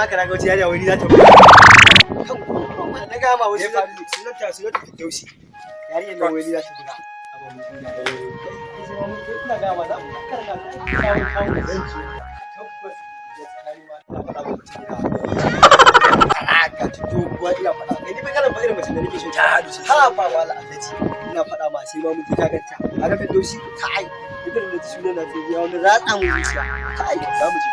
haka na ga wata yarinya wani za ta buga na ga ma wasu sunan ta Firdausi yarinya nan wani za ta buga ina ga ma za mu karanta kawo zanci tabbas ina faɗa ba mutum ka tuto kuwa ina faɗa kai ni bai kalan ba irin mutum da nake so ta hadu shi ha ba wala allaci ina faɗa ma sai ma mun ji ka ganta a ga Firdausi kai idan da sunan na sai ya wani ratsa mu zuciya kai za mu je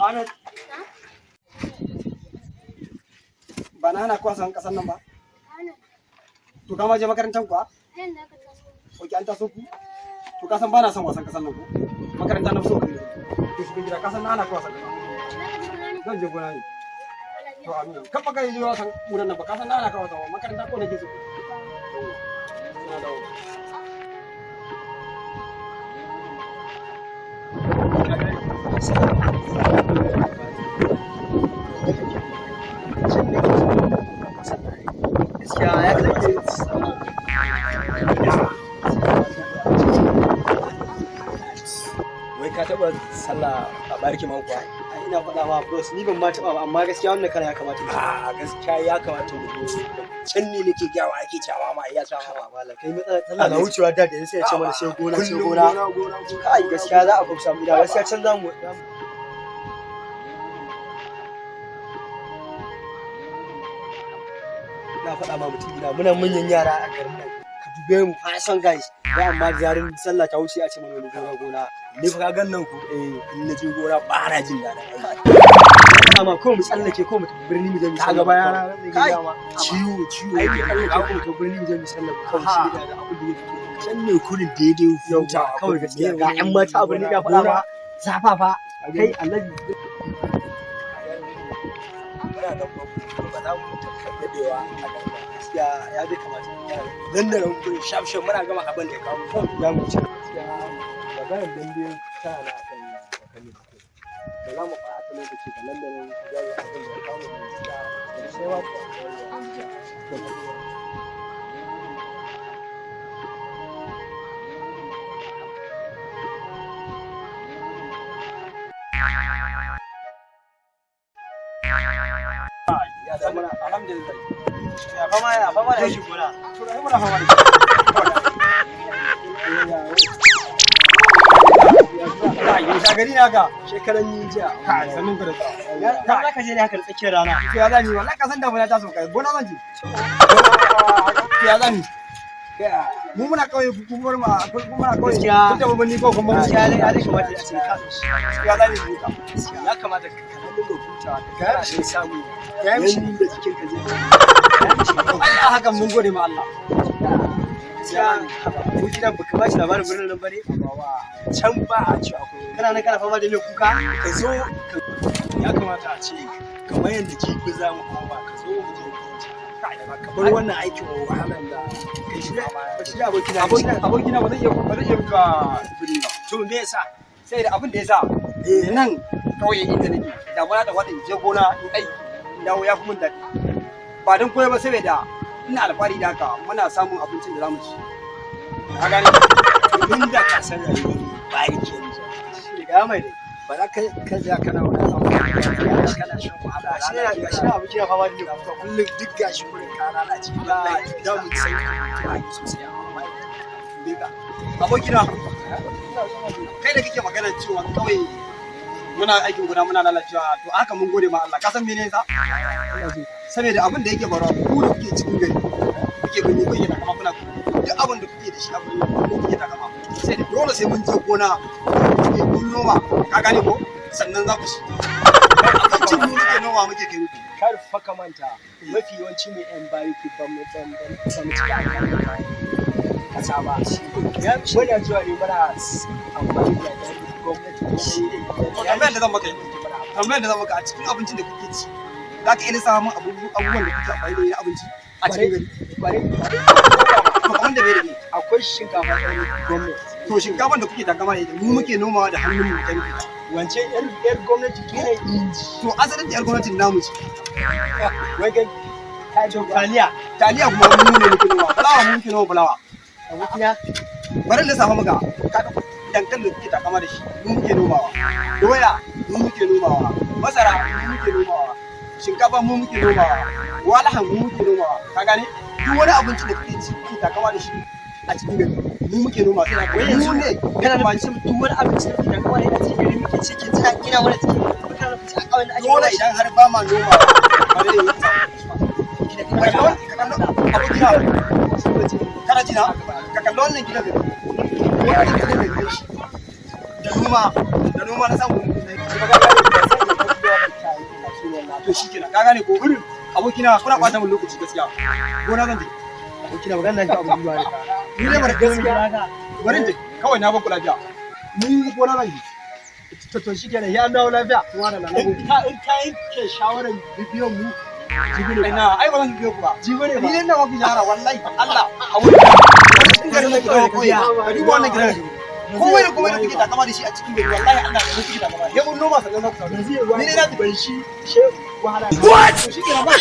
Ahmed. Ba na hana kwasan kasan nan ba? To kama je makarantar kuwa? Oke an taso ku? To kasan ba na son wasan kasan nan ku? Makaranta na so ku ne. To shi gida kasan na hana kwasan kasan. Zan je gona ne. To amin. Kan baka yi wasan wurin nan ba kasan na hana ka wasan makaranta ko nake so. Ina dawo. Wai ka taba sallah a barki man kuwa? Ina faɗa ma bros ni ban ma taba ba amma gaskiya wannan kana ya kamata mu. Gaskiya ya kamata mu. Can ne nake gawa ake cewa ma ya sa ma malam kai matsala na wucewa da sai ya ce mana sai gona sai gona. Kai gaskiya za a kusa mu da gaskiya can zamu na faɗa ma mutum gida muna manyan yara a garin nan ka dube mu fashion guys ya amma jarin sallah ta wuce a ce mana gona ni fa gan nan ku in na je gona ba na jin daɗin amma ko mu tsallake ko mu tafi birni mu je mu sallah baya na ciwo ai ko mu tafi birni mu je mu sallah kawai shi da abu da yake can ne kurin daidai yauta kawai gaskiya ga ƴan mata a birni ga faɗa ma zafafa kai annabi muna da ba za mu dadewa a nan gaskiya ya bai kamata nan da nan gurin shafshin muna gama abin da ya kawo kan ya mu ci gaskiya maganar dambe tana na akan bakani da za mu fara ta lokaci da nan da nan ku ga abin da ya kawo mu gaskiya da sai wa ya zama alhamdulillah ya fama da shi gona to ai muna fama da shi ya gari na ga shekaran ninja ka sanin ka da ya za ka je ne haka tsakiyar rana to ya zani wallahi ka san da muna taso kai gona zan je ya zani mu muna kawai hukumar mu muna kawai kun da babban ni ko kuma gaskiya ya dai kamata a ce ka ya zani ka ya kamata ka kallon da hutawa ka ga samu ya mishi da cikin ka je ai a hakan mun gode ma Allah ya mu gidan baka ba shi labarin birnin nan bare can ba a ci akwai kana nan kana fama da mai kuka ka zo ya kamata a ce kamar yadda jibi za mu koma ka zo mu je ka bar wannan aikin wahalar da kai shi abokina ba zai iya ka biri ba to me yasa sai da abin da yasa nan kauye inda nake da muna da wadin je gona in aiki dawo ya fi mun daɗi ba don koyar ba saboda ina alfahari da haka muna samun abincin da zamu ci ka gane inda ka san rayuwar bariki yanzu shiga mai dai ba za ka ja kana wani abu kana shan wahala shi abu kina fama da ka kullum duk gashi gurin ka lalace da mu sai ka yi sosai amma dika abokina kai da kake magana cewa kawai muna aikin guda muna lalacewa to haka mun gode ma Allah ka san menene sa saboda abin da yake barawa ku da kuke cikin gari kuke gani kuke da kama kuna duk abin da kuke da shi abin da kuke da kama sai da dole sai mun je gona kun noma ka gane ko sannan za ku ci abincin mu muke noma muke kai muku kar fa ka manta mafi yawanci mu yan bayi ku ban mu ci kasa ba ya muna zuwa ne muna amfani da tambayar da zan maka a cikin abincin da kuke ci za ka iya samun abubuwan da kuke amfani da na abinci a cikin gari kamar da bai da akwai shinkafa ta gwamnati To shinkafan da kuke takama da ita mu muke nomawa da hannun mu kai. Wance yar gwamnati kene inji. To asalin yar gwamnatin namu ce. Wai kai taliya kuma mu ne muke nomawa. Fulawa mu muke nomawa fulawa. abokina Bari lissafa maka kaga dankalin da kuke takama da shi mu muke nomawa. Doya mu muke nomawa. Masara mu muke nomawa. Shinkafa mu muke nomawa. Walahan mu muke nomawa. Ka gane? Duk wani abinci da kuke ci kuke takama da shi a cikin gari mu muke noma sai ka mu ne kana da cin duk wani abinci da kuke kawai a cikin gari muke cikin jira gina wani cikin kana da cikin kawai da ake dole idan har ba ma noma ba dai yi kana jina ka kalli wannan gidan da noma na samu to shi kenan ka gane ko irin abokina kuna ɓata min lokaci gaskiya gona zan je abokina magana nan ka abu duwa ne ni ne bar gaskiya bari je kawai na baku lafiya ni gona zan je to shi kenan ya dawo lafiya in ka yanke shawarar bibiyon mu jibine ina ai ba zan bibiyo ku ba jibine ba ni ne na mafi yara wallahi Allah a wurin garin da kawai koya a duba wannan gidan komai da komai da kuke takama da shi a cikin gari wallahi Allah da kuke takama ya mun noma sannan ku ni ne na ban shi wahala what shi ke ba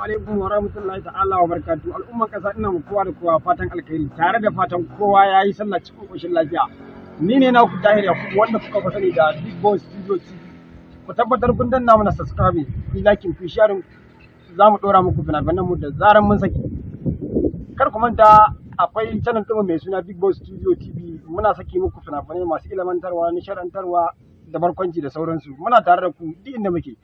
alaikum wa rahmatullahi ta'ala wa barakatuh. Al'umman kasa ina muku kowa da kowa fatan alkhairi tare da fatan kowa ya yi sallah cikin koshin lafiya. Ni ne na ku Tahir Yakubu wanda kuka fa sani da Big Boss Studio TV. Ku tabbatar kun danna mana subscribe, ku like, ku share, za mu dora muku fina-finan mu da zaran mun saki. Kar ku manta akwai channel ɗinmu mai suna Big Boss Studio TV. Muna saki muku fina-finai masu ilmantarwa, nishadantarwa da barkwanci da sauransu. Muna tare da ku duk inda muke.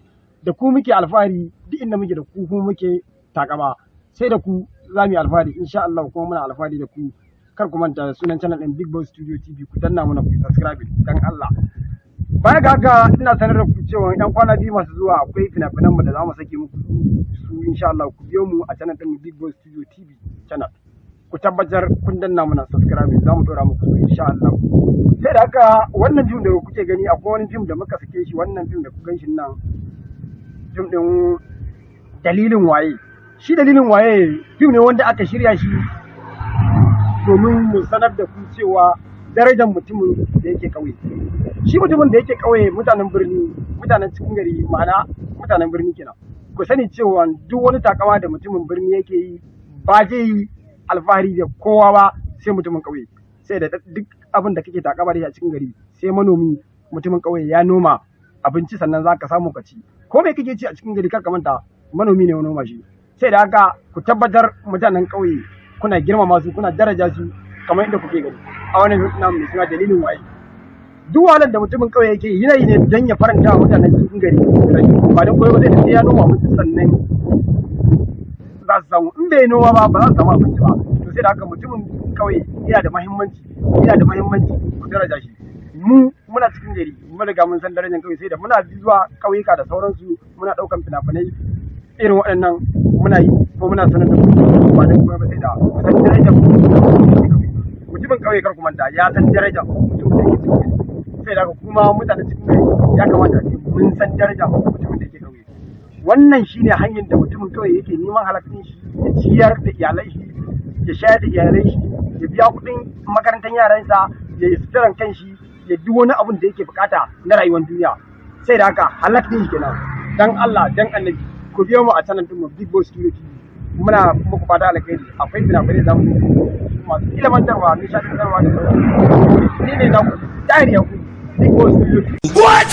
Da ku muke alfahari, duk inda muke da ku kuma muke takama. Sai da ku za mu yi alfahari insha Allah, kuma muna alfahari da ku. Kar ku manta sunan channel ɗin Big Boss Studio TV, ku danna mana ku subscribe dan Allah. Baya ga haka ina sanar da ku cewa yan kwana biyu masu zuwa akwai fina-finan mu da za mu saki muku su insha Allah. Ku biyo mu a channel ɗin Big Boss Studio TV channel. Ku tabbatar kun danna mana subscribe, za mu dora muku insha Allah. Sai da haka wannan fim da kuke gani akwai wani fim da muka sake shi, wannan fim da ku gan shi nan fim din dalilin waye. Shi dalilin waye fim ne wanda aka shirya shi domin mu sanar da ku cewa darajar mutumin da yake kauye. Shi mutumin da yake kauye, mutanen birni, mutanen cikin gari, ma'ana mutanen birni kenan. Ku sani cewa duk wani takama da mutumin birni yake yi ba zai yi alfahari da kowa ba sai mutumin kauye. Sai da duk abin da kake takama da shi a cikin gari, sai manomi mutumin kauye ya noma abinci sannan za ka samu ka ci. Ko me kake ci a cikin gari kar ka manta manomi ne ya noma shi. Sai da haka ku tabbatar mutanen kauye kuna girmama su, kuna daraja su kamar inda kuke gani a wannan na mai suna dalilin waye. Duk wahalar da mutumin kauye yake yi ne don ya faranta wa mutanen cikin gari ba don koyo ba, sai ya noma musu sannan za su samu. In bai noma ba za su samu abinci ba. To sai da haka mutumin kauye yana da muhimmanci, ku daraja shi. Mu muna cikin gari, mun riga mun san darajar kauye, sai da muna zuwa kauyuka da sauransu, muna ɗaukan fina-finai irin waɗannan muna yi, ko muna sanar da ku ba dan kuma ba, sai da san darajar mutumin kauye. Kar ku manta ya san darajar mutumin da yake cikin gari. Sai da kuma mutanen cikin gari ya kamata a ce mun san darajar mutumin da yake kauye. Wannan shine hanyar da mutumin kauye yake neman halaccin shi, ya ciyar da iyalai shi, ya shayar da iyalai shi, ya biya kuɗin makarantar yaransa, ya yi suturan kan shi, ya duk wani abun da yake bukata na rayuwar duniya. Sai da haka halaccin shi kenan. Dan Allah dan Annabi ku biyo mu a channel din mu Big Boss Studio TV. Muna muku fata alkhairi. Akwai fina-finai da mu masu ilmantarwa, nishadantarwa da sauransu. Ni ne na ku Tahir Yakubu, Big Boss Studio TV. What?